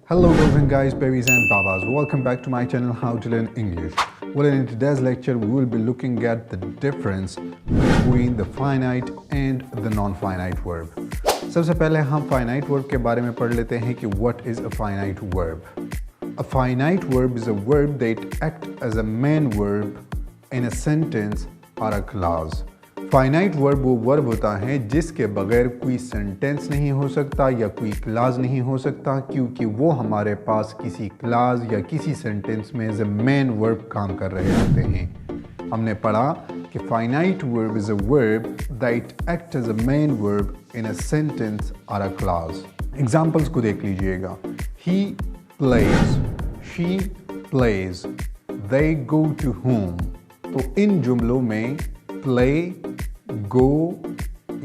Hello girls and guys, babies and babas. Welcome back to my channel How to Learn English. Well, in today's lecture we will be looking at the difference between the finite and the non-finite verb. सबसे पहले हम finite verb के बारे में पढ़ लेते हैं कि what is a finite verb. A finite verb is a verb that acts as a main verb in a sentence or a clause. Finite verb वो वर्ब होता है जिसके बगैर कोई सेंटेंस नहीं हो सकता या कोई क्लाज नहीं हो सकता, क्योंकि वो हमारे पास किसी क्लाज या किसी सेंटेंस में एज ए मेन वर्ब काम कर रहे होते हैं। हमने पढ़ा कि finite verb is a verb that act as a main verb in a sentence और अ क्लाज। एग्जांपल्स को देख लीजिएगा। He plays, she plays, they go to home. तो इन जुमलों में प्ले, गो,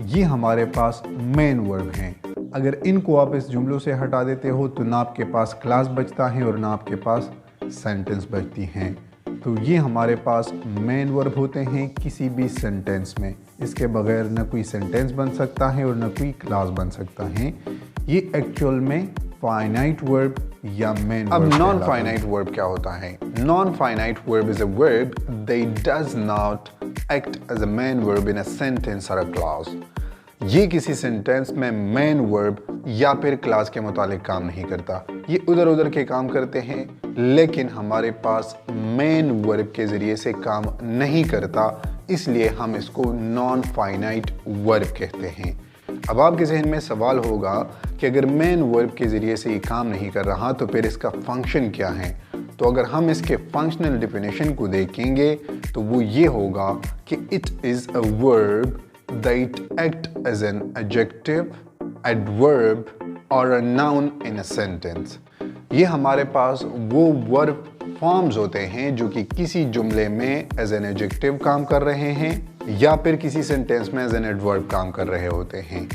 ये हमारे पास मेन वर्ब हैं। अगर इनको आप इस जुमलों से हटा देते हो तो ना आपके पास क्लास बचता है और ना आपके पास सेंटेंस बचती हैं। तो ये हमारे पास मेन वर्ब होते हैं किसी भी सेंटेंस में। इसके बगैर ना कोई सेंटेंस बन सकता है और ना कोई क्लास बन सकता है। ये एक्चुअल में फाइनाइट वर्ब या मेन वर्ब। अब नॉन फाइनाइट वर्ब क्या होता है? Non finite verb is a verb that does not act as a main verb in a sentence और अ क्लॉज। ये किसी सेंटेंस में मेन वर्ब या फिर क्लास के मुतालिक काम नहीं करता। ये उधर उधर के काम करते हैं, लेकिन हमारे पास मेन वर्ब के जरिए से काम नहीं करता, इसलिए हम इसको नॉन फाइनाइट वर्ब कहते हैं। अब आपके जहन में सवाल होगा कि अगर मेन वर्ब के ज़रिए से ये काम नहीं कर रहा तो फिर इसका फंक्शन क्या है? तो अगर हम इसके फंक्शनल डेफिनेशन को देखेंगे तो वो ये होगा कि it is a verb that act as an adjective, adverb और a noun in a sentence. ये हमारे पास वो वर्ब फॉर्म्स होते हैं जो कि किसी जुमले में एज एन एडजेक्टिव काम कर रहे हैं या फिर किसी सेंटेंस में एज एन एडवर्ब काम कर रहे होते हैं,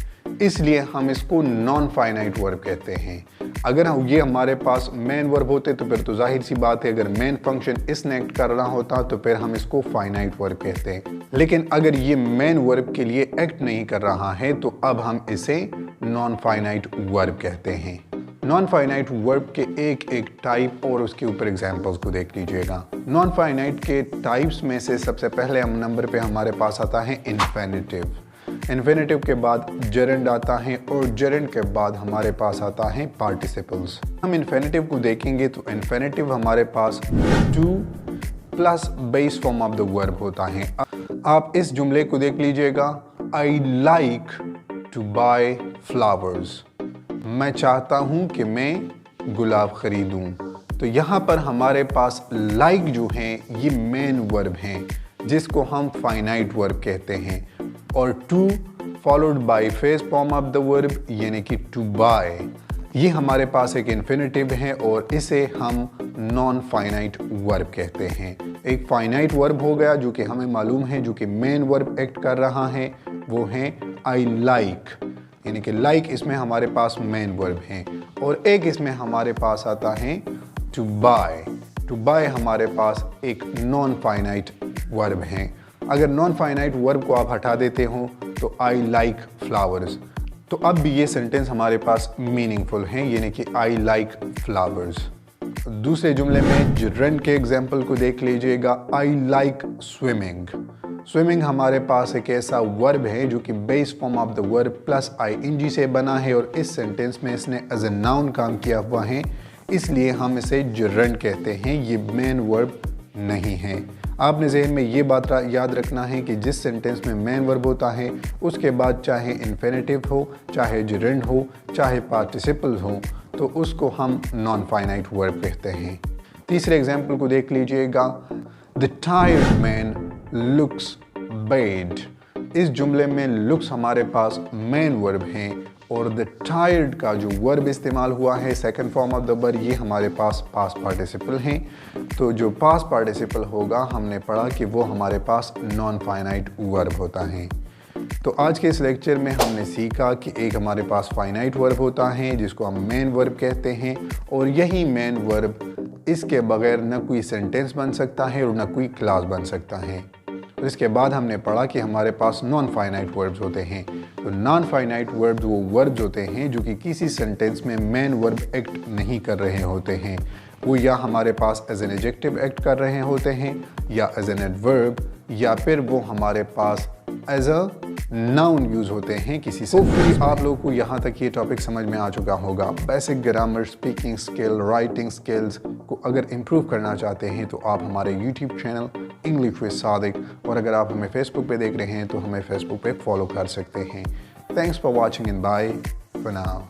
इसलिए हम इसको नॉन फाइनाइट वर्ब कहते हैं। अगर ये हमारे पास मेन वर्ब होते तो फिर तो जाहिर सी बात है, अगर मेन फंक्शन इसने एक्ट कर रहा होता तो फिर हम इसको फाइनाइट वर्ब कहते हैं। लेकिन अगर ये मेन वर्ब के लिए एक्ट नहीं कर रहा है तो अब हम इसे नॉन फाइनाइट वर्ब कहते हैं। नॉन फाइनाइट वर्ब के एक एक टाइप और उसके ऊपर एग्जांपल्स को देख लीजिएगा। नॉन फाइनाइट के टाइप्स में से सबसे पहले हम नंबर पे हमारे पास आता है इन्फिनिटिव। इन्फिनिटिव के बाद जेरेंड आता है और जेरेंड के बाद हमारे पास आता है पार्टिसिपल्स। हम इन्फिनिटिव को देखेंगे तो इन्फिनिटिव हमारे पास to plus base form of the verb होता है। आप इस जुमले को देख लीजिएगा। I like to buy flowers. मैं चाहता हूं कि मैं गुलाब खरीदूं। तो यहाँ पर हमारे पास लाइक जो हैं ये मेन वर्ब हैं जिसको हम फाइनाइट वर्ब कहते हैं, और to followed by face form of the verb यानी कि टू बाय, ये हमारे पास एक इन्फिनिटिव है और इसे हम नॉन फाइनाइट वर्ब कहते हैं। एक फाइनाइट वर्ब हो गया जो कि हमें मालूम है जो कि मेन वर्ब एक्ट कर रहा है, वो है आई लाइक, यानी कि लाइक इसमें हमारे पास मेन वर्ब है। और एक इसमें हमारे पास आता है टू बाय। टू बाय हमारे पास एक नॉन फाइनाइट वर्ब है। अगर नॉन फाइनाइट वर्ब को आप हटा देते हो तो आई लाइक फ्लावर्स, तो अब भी ये सेंटेंस हमारे पास मीनिंगफुल है, यानी कि आई लाइक फ्लावर्स। दूसरे जुमले में जेरेंड के एग्जाम्पल को देख लीजिएगा। I like swimming. स्विमिंग हमारे पास एक ऐसा वर्ब है जो कि base form of the verb plus ING से बना है और इस सेंटेंस में इसने एज ए नाउन काम किया हुआ है, इसलिए हम इसे जेरेंड कहते हैं। ये मेन वर्ब नहीं है। आपने ज़हन में ये बात याद रखना है कि जिस सेंटेंस में मेन वर्ब होता है उसके बाद चाहे इन्फिनिटिव हो, चाहे जेरेंड हो, चाहे पार्टिसिपल हो, तो उसको हम नॉन फाइनाइट वर्ब कहते हैं। तीसरे एग्जाम्पल को देख लीजिएगा। The tired man looks bad. इस जुमले में लुक्स हमारे पास मेन वर्ब हैं और द टायर्ड का जो वर्ब इस्तेमाल हुआ है second form of the verb, ये हमारे पास पास्ट पार्टिसिपल हैं। तो जो पास्ट पार्टिसिपल होगा हमने पढ़ा कि वो हमारे पास नॉन फाइनाइट वर्ब होता है। तो आज के इस लेक्चर में हमने सीखा कि एक हमारे पास फाइनाइट वर्ब होता है जिसको हम मेन वर्ब कहते हैं, और यही मेन वर्ब इसके बगैर न कोई सेंटेंस बन सकता है और न कोई क्लास बन सकता है। तो इसके बाद हमने पढ़ा कि हमारे पास नॉन फाइनाइट वर्ब्स होते हैं। तो नॉन फाइनाइट वर्ब्स वो वर्ब्स होते हैं जो कि किसी सेंटेंस में मेन वर्ब एक्ट नहीं कर रहे होते हैं। वो या हमारे पास एज एन एडजेक्टिव एक्ट कर रहे होते हैं, या एज एन एडवर्ब, या फिर वो हमारे पास एज अ नाउन यूज़ होते हैं किसी से। होपफुली आप लोगों को यहाँ तक ये टॉपिक समझ में आ चुका होगा। Basic grammar, speaking skill, writing skills को अगर इम्प्रूव करना चाहते हैं तो आप हमारे YouTube channel English with Sadiq, और अगर आप हमें फेसबुक पे देख रहे हैं तो हमें फेसबुक पे फॉलो कर सकते हैं। Thanks for watching and bye for now.